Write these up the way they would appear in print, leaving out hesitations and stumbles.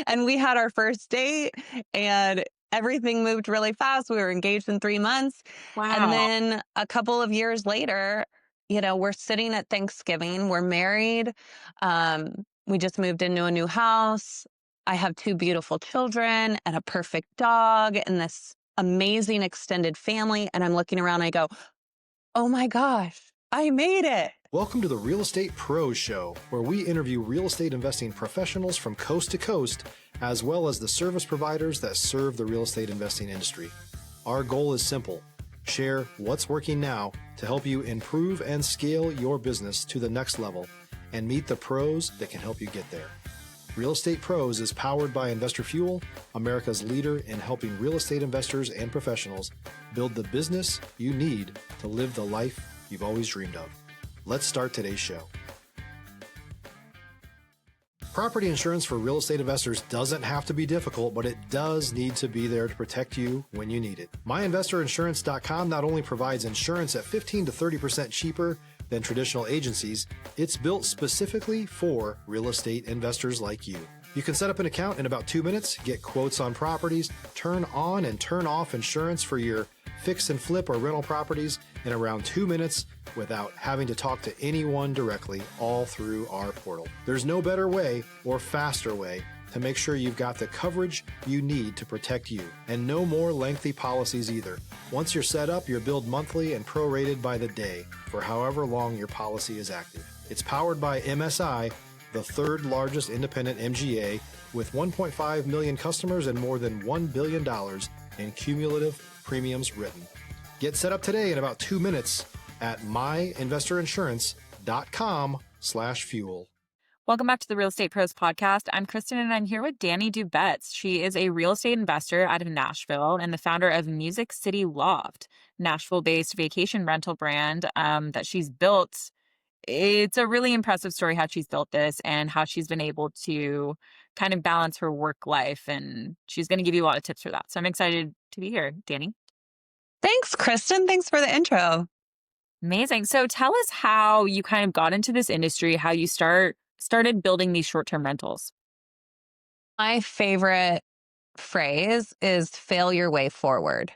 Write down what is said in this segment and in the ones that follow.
And we had our first date and everything moved really fast. We were engaged in 3 months. And Wow. then a couple of years later, we're sitting at Thanksgiving, we're married. We just moved into a new house. I have two beautiful children and a perfect dog and this amazing extended family. And I'm looking around and I go, oh my gosh, I made it. Welcome to the Real Estate Pros Show, where we interview real estate investing professionals from coast to coast, as well as the service providers that serve the real estate investing industry. Our goal is simple: share what's working now to help you improve and scale your business to the next level and meet the pros that can help you get there. Real Estate Pros is powered by Investor Fuel, America's leader in helping real estate investors and professionals build the business you need to live the life you've always dreamed of. Let's start today's show. Property insurance for real estate investors doesn't have to be difficult, but it does need to be there to protect you when you need it. MyInvestorInsurance.com not only provides insurance at 15 to 30% cheaper than traditional agencies, it's built specifically for real estate investors like you. You can set up an account in about 2 minutes, get quotes on properties, turn on and turn off insurance for your fix and flip or rental properties in around 2 minutes without having to talk to anyone directly, all through our portal. There's no better way or faster way to make sure you've got the coverage you need to protect you, and no more lengthy policies either. Once you're set up, you're billed monthly and prorated by the day for however long your policy is active. It's powered by MSI, the third largest independent MGA, with 1.5 million customers and more than $1 billion in cumulative premiums written. Get set up today in about 2 minutes at myinvestorinsurance.com/fuel. Welcome back to the Real Estate Pros podcast. I'm Kristen and I'm here with Dani Dubetz. She is a real estate investor out of Nashville and the founder of City Loft, Nashville-based vacation rental brand that she's built. It's a really impressive story how she's built this and how she's been able to kind of balance her work life. And she's going to give you a lot of tips for that. So I'm excited to be here, Dani. Thanks, Kristen. Thanks for the intro. Amazing. So tell us how you kind of got into this industry, how you started building these short-term rentals. My favorite phrase is fail your way forward.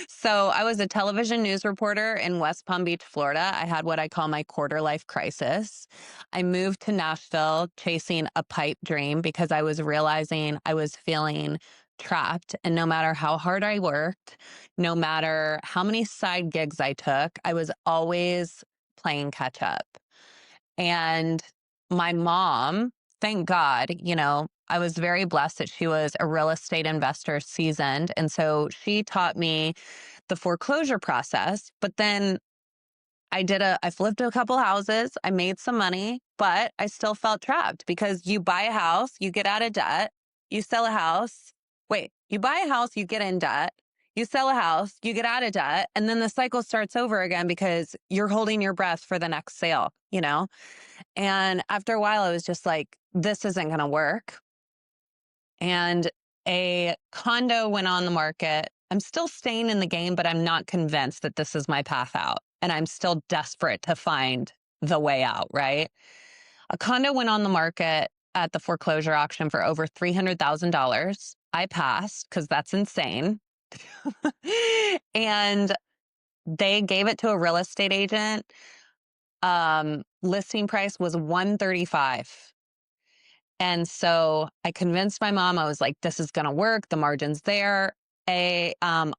So I was a television news reporter in West Palm Beach, Florida. I had what I call my quarter life crisis. I moved to Nashville chasing a pipe dream because I was realizing I was feeling trapped. And no matter how hard I worked, no matter how many side gigs I took, I was always playing catch up. And my mom, thank God, I was very blessed that she was a real estate investor, seasoned. And so she taught me the foreclosure process. But then I flipped a couple houses, I made some money, but I still felt trapped because you buy a house, you get out of debt, you sell a house. Wait, you buy a house, you get in debt, you sell a house, you get out of debt, and then the cycle starts over again because you're holding your breath for the next sale, And after a while, I was just like, this isn't going to work. And a condo went on the market. I'm still staying in the game, but I'm not convinced that this is my path out. And I'm still desperate to find the way out, right? A condo went on the market at the foreclosure auction for over $300,000. I passed because that's insane. And they gave it to a real estate agent. Listing price was $135,000. And so I convinced my mom, I was like, this is going to work. The margin's there.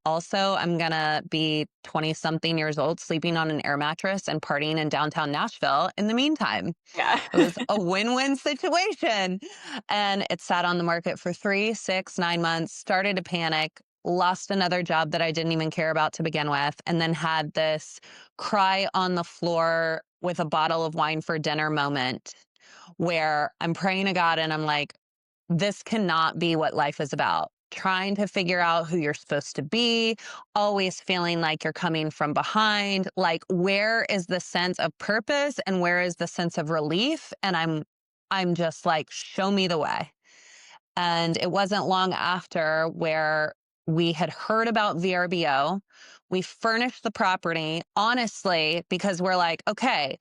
Also, I'm going to be 20 something years old, sleeping on an air mattress and partying in downtown Nashville in the meantime. Yeah. It was a win-win situation. And it sat on the market for 3, 6, 9 months, started to panic, lost another job that I didn't even care about to begin with, and then had this cry on the floor with a bottle of wine for dinner moment where I'm praying to God and I'm like, this cannot be what life is about. Trying to figure out who you're supposed to be, always feeling like you're coming from behind, like where is the sense of purpose and where is the sense of relief? And I'm just like, show me the way. And it wasn't long after where we had heard about VRBO. We furnished the property, honestly, because we're like, okay,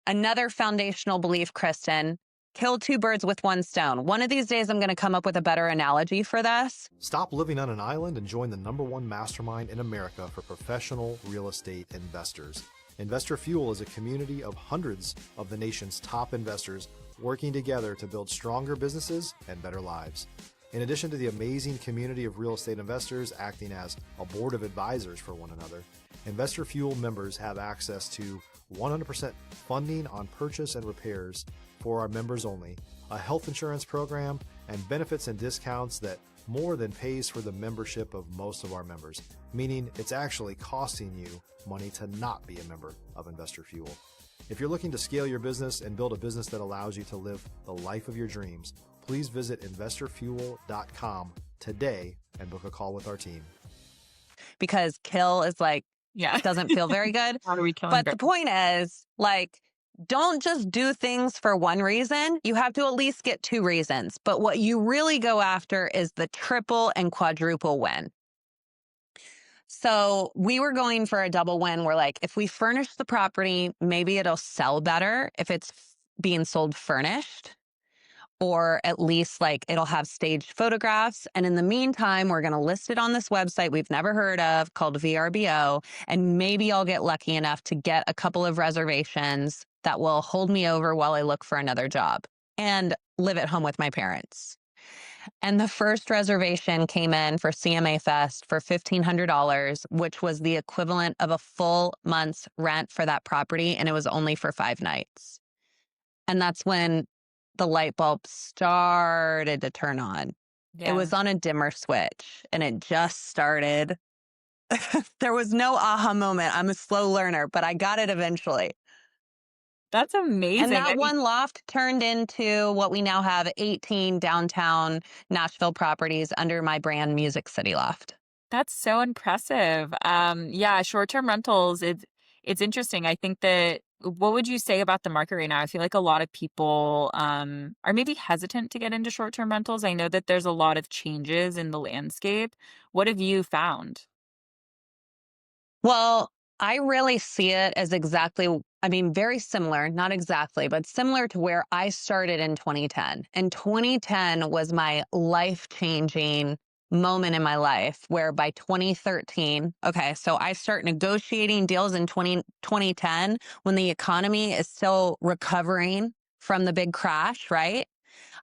another foundational belief, Kristen, kill two birds with one stone. One of these days, I'm going to come up with a better analogy for this. Stop living on an island and join the #1 mastermind in America for professional real estate investors. Investor Fuel is a community of hundreds of the nation's top investors working together to build stronger businesses and better lives. In addition to the amazing community of real estate investors acting as a board of advisors for one another, Investor Fuel members have access to 100% funding on purchase and repairs for our members only, a health insurance program, and benefits and discounts that more than pays for the membership of most of our members, meaning it's actually costing you money to not be a member of Investor Fuel. If you're looking to scale your business and build a business that allows you to live the life of your dreams, please visit investorfuel.com today and book a call with our team. Because kill is like, Yeah. it doesn't feel very good. How do we kill But the point is, like, don't just do things for one reason. You have to at least get two reasons. But what you really go after is the triple and quadruple win. So we were going for a double win. We're like, if we furnish the property, maybe it'll sell better if it's being sold furnished. Or at least like it'll have staged photographs. And in the meantime, we're going to list it on this website we've never heard of called VRBO. And maybe I'll get lucky enough to get a couple of reservations that will hold me over while I look for another job and live at home with my parents. And the first reservation came in for CMA Fest for $1,500, which was the equivalent of a full month's rent for that property. And it was only for 5 nights. And that's when the light bulb started to turn on. Yeah. It was on a dimmer switch and it just started. There was no aha moment. I'm a slow learner, but I got it eventually. That's amazing. And that one loft turned into what we now have 18 downtown Nashville properties under my brand Music City Loft. That's so impressive. Yeah, short-term rentals, it's interesting. I think that what would you say about the market right now? I feel like a lot of people are maybe hesitant to get into short-term rentals. I know that there's a lot of changes in the landscape. What have you found? Well, I really see it as very similar, not exactly, but similar to where I started in 2010. And 2010 was my life-changing moment in my life where by 2013, so I start negotiating deals in 2010 when the economy is still recovering from the big crash, right?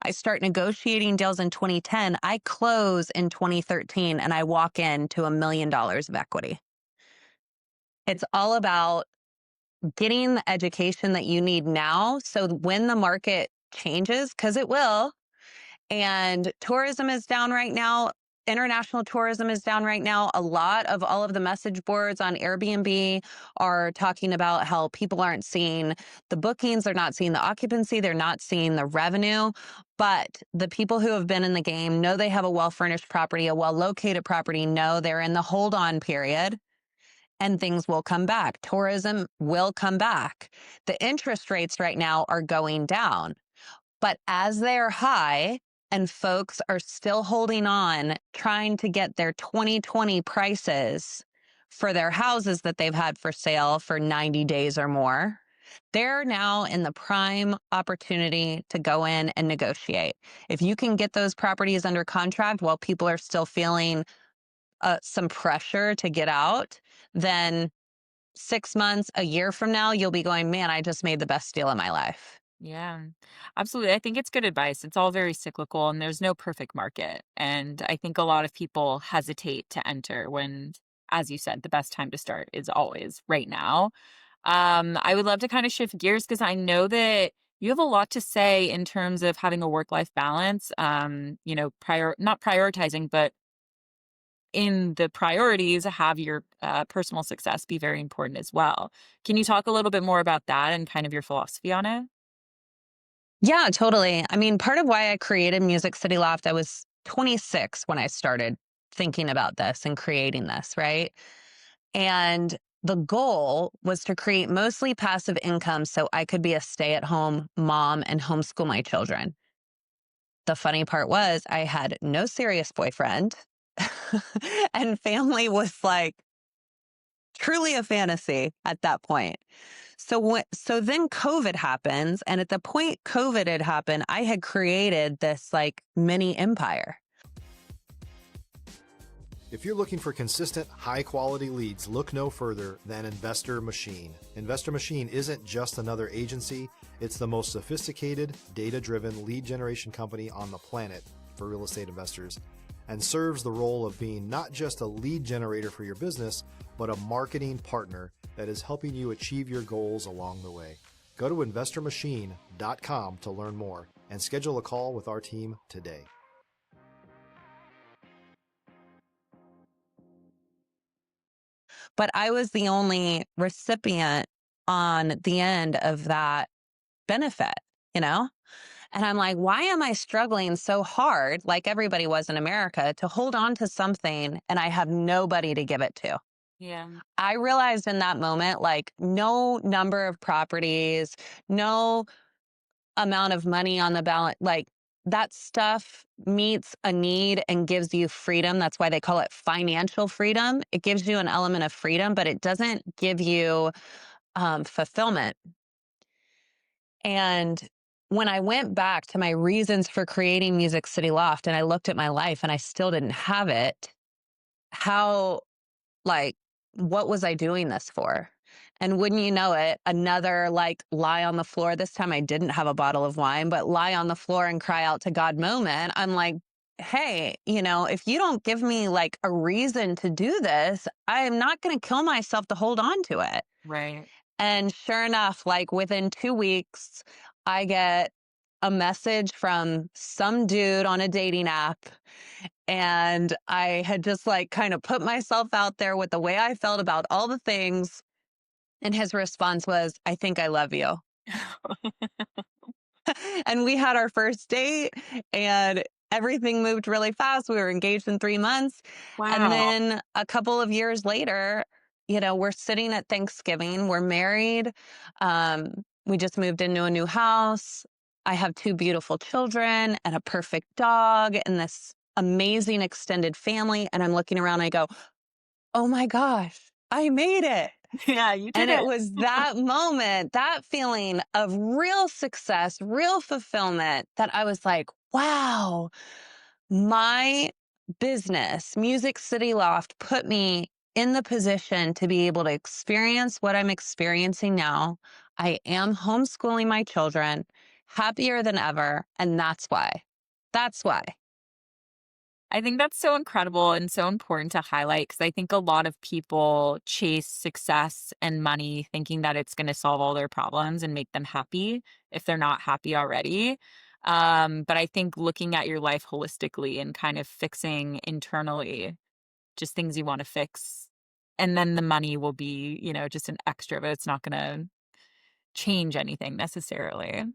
I start negotiating deals in 2010. I close in 2013 and I walk into $1 million of equity. It's all about getting the education that you need now. So when the market changes, because it will, and tourism is down right now, international tourism is down right now. A lot of all of the message boards on Airbnb are talking about how people aren't seeing the bookings, they're not seeing the occupancy, they're not seeing the revenue. But the people who have been in the game know they have a well-furnished property, a well-located property, know they're in the hold-on period. And things will come back. Tourism will come back. The interest rates right now are going down. But as they're high and folks are still holding on, trying to get their 2020 prices for their houses that they've had for sale for 90 days or more, they're now in the prime opportunity to go in and negotiate. If you can get those properties under contract while people are still feeling some pressure to get out, then 6 months, a year from now, you'll be going, man, I just made the best deal of my life. Yeah, absolutely. I think it's good advice. It's all very cyclical and there's no perfect market. And I think a lot of people hesitate to enter when, as you said, the best time to start is always right now. I would love to kind of shift gears because I know that you have a lot to say in terms of having a work-life balance, not prioritizing, but in the priorities, have your personal success be very important as well. Can you talk a little bit more about that and kind of your philosophy on it? Yeah, totally. I mean, part of why I created Music City Loft, I was 26 when I started thinking about this and creating this, right? And the goal was to create mostly passive income so I could be a stay-at-home mom and homeschool my children. The funny part was I had no serious boyfriend and family was like truly a fantasy at that point. So then COVID happens. And at the point COVID had happened, I had created this like mini empire. If you're looking for consistent, high-quality leads, look no further than Investor Machine. Investor Machine isn't just another agency, it's the most sophisticated, data-driven lead generation company on the planet for real estate investors, and serves the role of being not just a lead generator for your business, but a marketing partner that is helping you achieve your goals along the way. Go to investormachine.com to learn more and schedule a call with our team today. But I was the only recipient on the end of that benefit, you know? And I'm like, why am I struggling so hard, like everybody was in America, to hold on to something and I have nobody to give it to? Yeah. I realized in that moment, like, no number of properties, no amount of money on the balance, like, that stuff meets a need and gives you freedom. That's why they call it financial freedom. It gives you an element of freedom, but it doesn't give you fulfillment. And when I went back to my reasons for creating Music City Loft and I looked at my life and I still didn't have it, how, like, what was I doing this for? And wouldn't you know it, another like lie on the floor. This time I didn't have a bottle of wine, but lie on the floor and cry out to God moment. I'm like, hey, if you don't give me like a reason to do this, I'm not going to kill myself to hold on to it. Right. And sure enough, like within 2 weeks, I get a message from some dude on a dating app. And I had just like kind of put myself out there with the way I felt about all the things. And his response was, I think I love you. And we had our first date and everything moved really fast. We were engaged in 3 months. And Wow. then a couple of years later, we're sitting at Thanksgiving. We're married. We just moved into a new house. I have 2 beautiful children and a perfect dog and this amazing extended family. And I'm looking around and I go, oh my gosh, I made it. Yeah, you did And it it. was that moment, that feeling of real success, real fulfillment that I was like, wow, my business, Music City Loft, put me in the position to be able to experience what I'm experiencing now. I am homeschooling my children, happier than ever. And that's why. That's why. I think that's so incredible and so important to highlight because I think a lot of people chase success and money thinking that it's going to solve all their problems and make them happy if they're not happy already. But I think looking at your life holistically and kind of fixing internally just things you want to fix, and then the money will be, just an extra, but it's not going to change anything necessarily.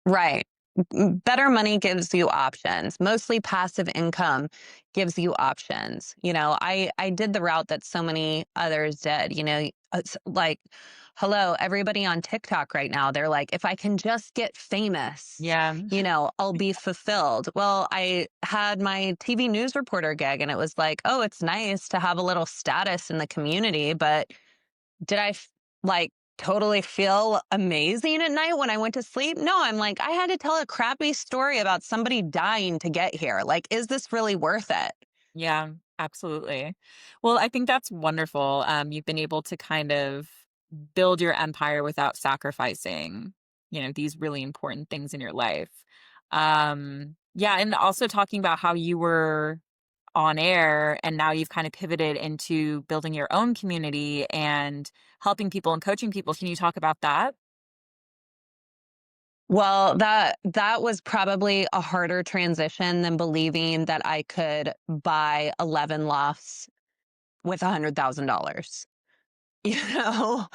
Right. Better money gives you options. Mostly passive income gives you options. I did the route that so many others did. It's like, hello, everybody on TikTok right now. They're like, if I can just get famous, Yeah. I'll be fulfilled. Well, I had my TV news reporter gig and it was like, oh, it's nice to have a little status in the community, but did like totally feel amazing at night when I went to sleep? No, I'm like, I had to tell a crappy story about somebody dying to get here. Like, is this really worth it? Yeah, absolutely. Well, I think that's wonderful. You've been able to kind of build your empire without sacrificing, these really important things in your life. Yeah, and also talking about how you were on air and now you've kind of pivoted into building your own community and helping people and coaching people. Can you talk about that? Well, that was probably a harder transition than believing that I could buy 11 lofts with $100,000. You know,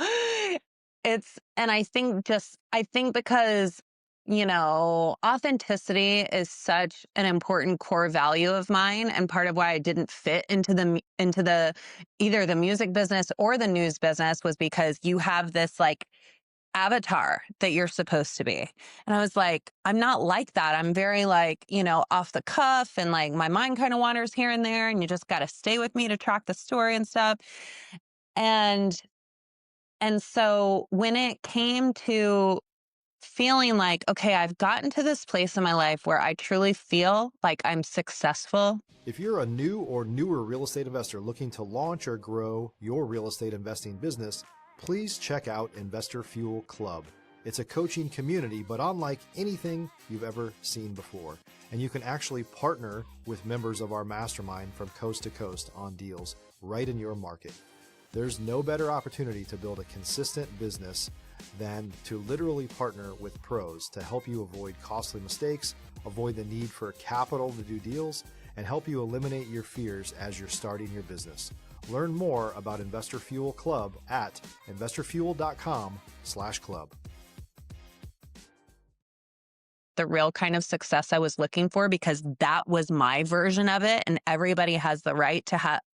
and I think because, authenticity is such an important core value of mine and part of why I didn't fit into the either the music business or the news business was because you have this like avatar that you're supposed to be. And I was like, I'm not like that. I'm very like, off the cuff and like my mind kind of wanders here and there and you just got to stay with me to track the story and stuff. And And so when it came to feeling like, okay, I've gotten to this place in my life where I truly feel like I'm successful. If you're a new or newer real estate investor looking to launch or grow your real estate investing business, please check out Investor Fuel Club. It's a coaching community, but unlike anything you've ever seen before. And you can actually partner with members of our mastermind from coast to coast on deals right in your market. There's no better opportunity to build a consistent business than to literally partner with pros to help you avoid costly mistakes, avoid the need for capital to do deals, and help you eliminate your fears as you're starting your business. Learn more about Investor Fuel Club at investorfuel.com/club. The real kind of success I was looking for, because that was my version of it, and everybody has the right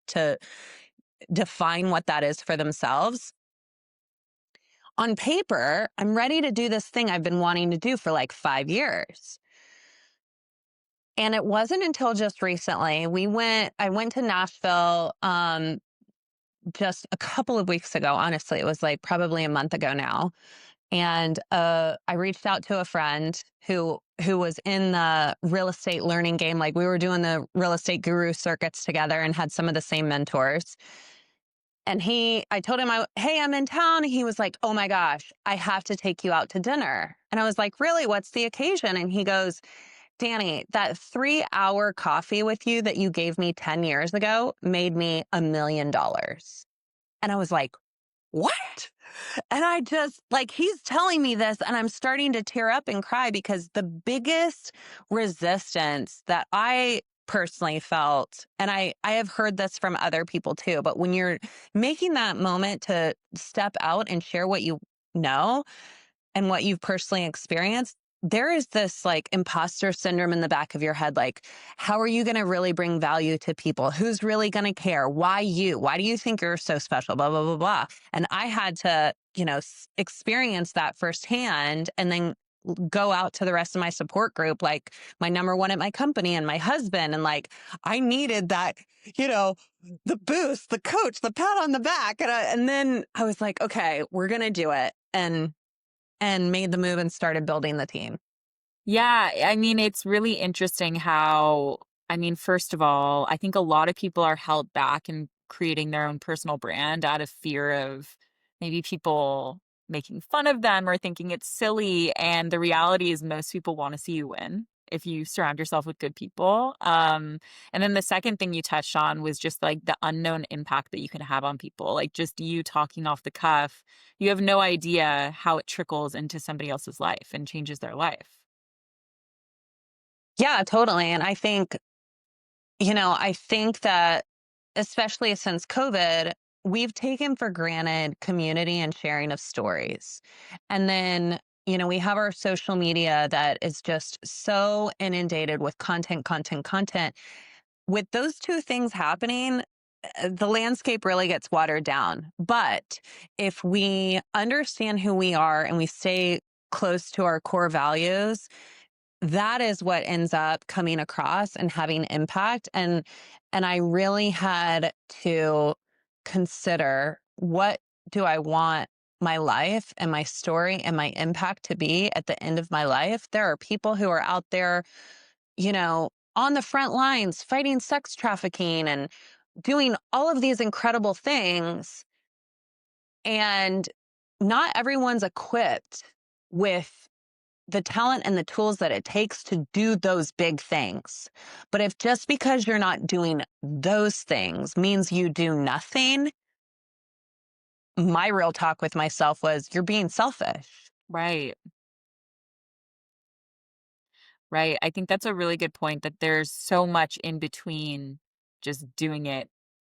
to define what that is for themselves. On paper, I'm ready to do this thing I've been wanting to do for like 5 years. And it wasn't until just recently I went to Nashville just a couple of weeks ago. Honestly, it was like probably a month ago now. And I reached out to a friend who was in the real estate learning game. Like, we were doing the real estate guru circuits together and had some of the same mentors. And I told him, hey, I'm in town. He was like, oh my gosh, I have to take you out to dinner. And I was like, really? What's the occasion? And he goes, Dani, that 3-hour coffee with you that you gave me 10 years ago made me $1 million. And I was like, what? And I just, like, he's telling me this and I'm starting to tear up and cry, because the biggest resistance that I personally felt, and I have heard this from other people too, but when you're making that moment to step out and share what you know and what you've personally experienced, there is this like imposter syndrome in the back of your head. Like, how are you going to really bring value to people? Who's really going to care? Why you? Why do you think you're so special? Blah, blah, blah, blah. And I had to, experience that firsthand, and then go out to the rest of my support group, like my number one at my company and my husband. And like, I needed that, the boost, the coach, the pat on the back. And then I was like, okay, we're going to do it. And made the move and started building the team. Yeah, I mean, it's really interesting how, first of all, I think a lot of people are held back in creating their own personal brand out of fear of maybe people making fun of them or thinking it's silly. And the reality is most people want to see you win if you surround yourself with good people. And then the second thing you touched on was just like the unknown impact that you can have on people. Like, just you talking off the cuff, you have no idea how it trickles into somebody else's life and changes their life. Yeah, totally. And I think that especially since COVID, we've taken for granted community and sharing of stories. And then, we have our social media that is just so inundated with content, content, content. With those two things happening, the landscape really gets watered down. But if we understand who we are and we stay close to our core values, that is what ends up coming across and having impact. And I really had to consider, what do I want my life and my story and my impact to be at the end of my life? There are people who are out there, on the front lines fighting sex trafficking and doing all of these incredible things. And not everyone's equipped with the talent and the tools that it takes to do those big things. But if just because you're not doing those things means you do nothing, my real talk with myself was, you're being selfish. Right. Right. I think that's a really good point, that there's so much in between just doing it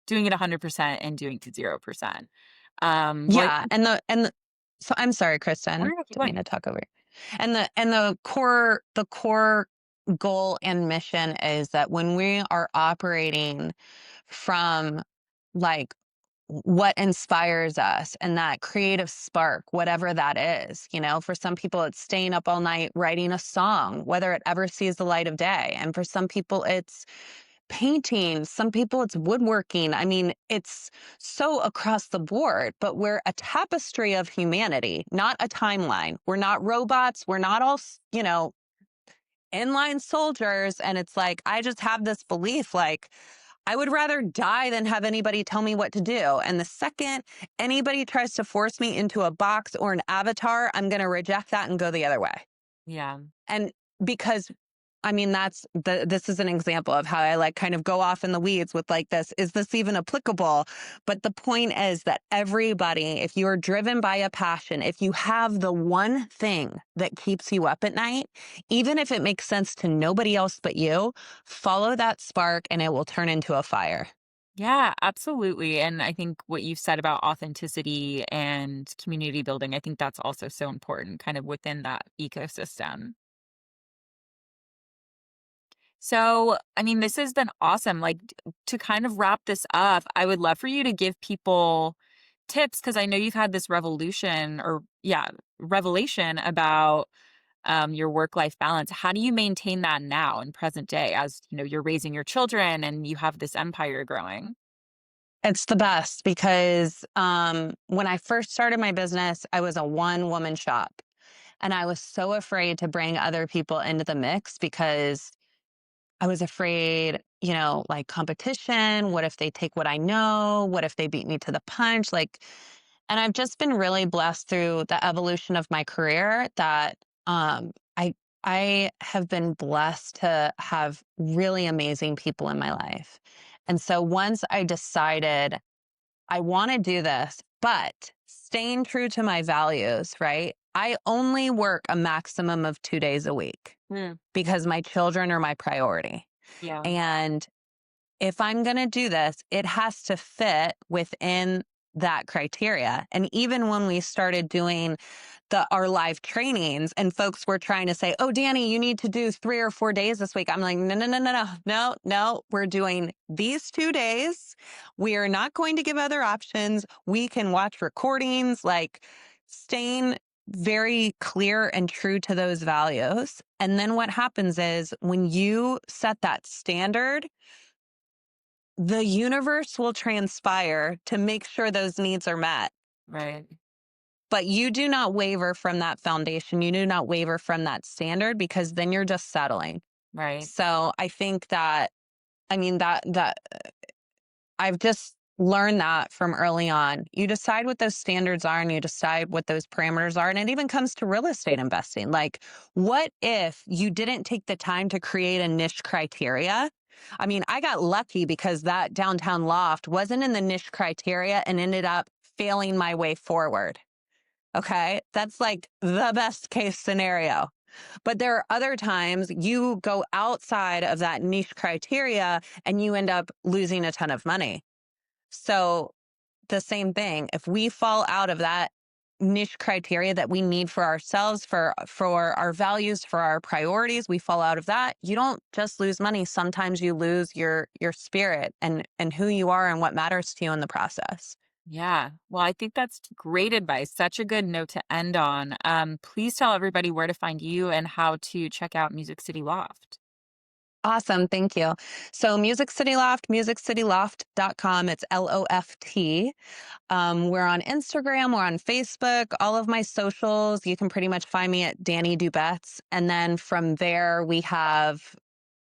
100% and doing to 0%. What Yeah. So I'm sorry, Kristen, Oh, no, keep didn't mean going. to talk over you. The core goal and mission is that when we are operating from like what inspires us and that creative spark, whatever that is, for some people it's staying up all night writing a song, whether it ever sees the light of day. And for some people it's painting, some people it's woodworking. I mean, it's so across the board, but we're a tapestry of humanity, not a timeline. We're not robots. We're not all, inline soldiers. And it's like, I just have this belief, like, I would rather die than have anybody tell me what to do. And the second anybody tries to force me into a box or an avatar, I'm going to reject that and go the other way. Yeah. And because I mean, this is an example of how I like kind of go off in the weeds with like this. Is this even applicable? But the point is that everybody, if you're driven by a passion, if you have the one thing that keeps you up at night, even if it makes sense to nobody else but you, follow that spark and it will turn into a fire. Yeah, absolutely. And I think what you've said about authenticity and community building, I think that's also so important kind of within that ecosystem. So, I mean, this has been awesome. Like, to kind of wrap this up, I would love for you to give people tips because I know you've had this revelation about your work life balance. How do you maintain that now in present day as you're raising your children and you have this empire growing? It's the best because when I first started my business, I was a one woman shop. And I was so afraid to bring other people into the mix because I was afraid, like competition. What if they take what I know? What if they beat me to the punch? And I've just been really blessed through the evolution of my career that I have been blessed to have really amazing people in my life. And so once I decided I want to do this, but staying true to my values, right? I only work a maximum of 2 days a week Mm, because my children are my priority. yeah. And if I'm going to do this, it has to fit within that criteria. And even when we started doing our live trainings and folks were trying to say, oh, Dani, you need to do 3 or 4 days this week. I'm like, no, no, no, no, no, no, no. We're doing these 2 days. We are not going to give other options. We can watch recordings, like staying very clear and true to those values. And then what happens is when you set that standard, the universe will transpire to make sure those needs are met. Right. But you do not waver from that foundation. You do not waver from that standard because then you're just settling. Right. So I think that, I mean, that I've just learned that from early on. You decide what those standards are and you decide what those parameters are. And it even comes to real estate investing. Like, what if you didn't take the time to create a niche criteria? I mean, I got lucky because that downtown loft wasn't in the niche criteria and ended up failing my way forward. Okay. That's like the best case scenario. But there are other times you go outside of that niche criteria and you end up losing a ton of money. So the same thing, if we fall out of that niche criteria that we need for ourselves, for our values, for our priorities, we fall out of that, you don't just lose money. Sometimes you lose your spirit and who you are and what matters to you in the process. Yeah. Well, I think that's great advice. Such a good note to end on. Please tell everybody where to find you and how to check out Music City Loft. Awesome. Thank you. So Music City Loft, musiccityloft.com. It's LOFT. We're on Instagram, we're on Facebook, all of my socials. You can pretty much find me at Dani Dubetz. And then from there, we have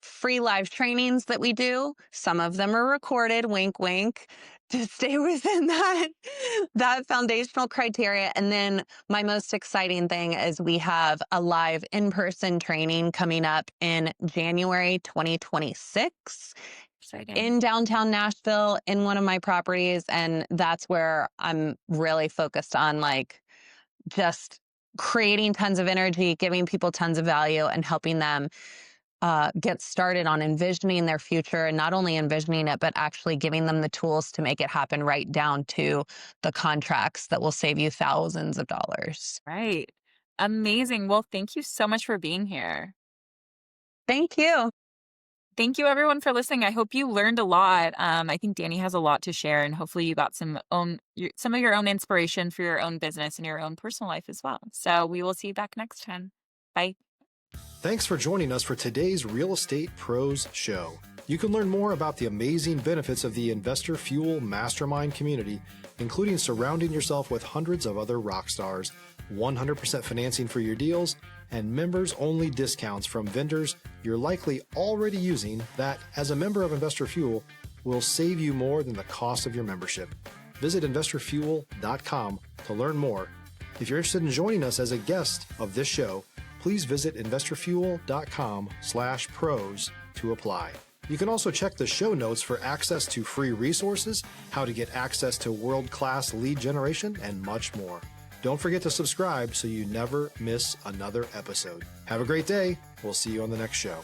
free live trainings that we do. Some of them are recorded, wink, wink, to stay within that foundational criteria. And then my most exciting thing is we have a live in-person training coming up in January 2026 Exciting. in downtown Nashville in one of my properties. And that's where I'm really focused on like just creating tons of energy, giving people tons of value and helping them get started on envisioning their future and not only envisioning it, but actually giving them the tools to make it happen right down to the contracts that will save you thousands of dollars. Right. Amazing. Well, thank you so much for being here. Thank you. Thank you everyone for listening. I hope you learned a lot. I think Dani has a lot to share and hopefully you got some of your own inspiration for your own business and your own personal life as well. So we will see you back next time. Bye. Thanks for joining us for today's Real Estate Pros Show. You can learn more about the amazing benefits of the Investor Fuel Mastermind community, including surrounding yourself with hundreds of other rock stars, 100% financing for your deals, and members-only discounts from vendors you're likely already using that, as a member of Investor Fuel, will save you more than the cost of your membership. Visit investorfuel.com to learn more. If you're interested in joining us as a guest of this show, please visit investorfuel.com/pros to apply. You can also check the show notes for access to free resources, how to get access to world-class lead generation, and much more. Don't forget to subscribe so you never miss another episode. Have a great day. We'll see you on the next show.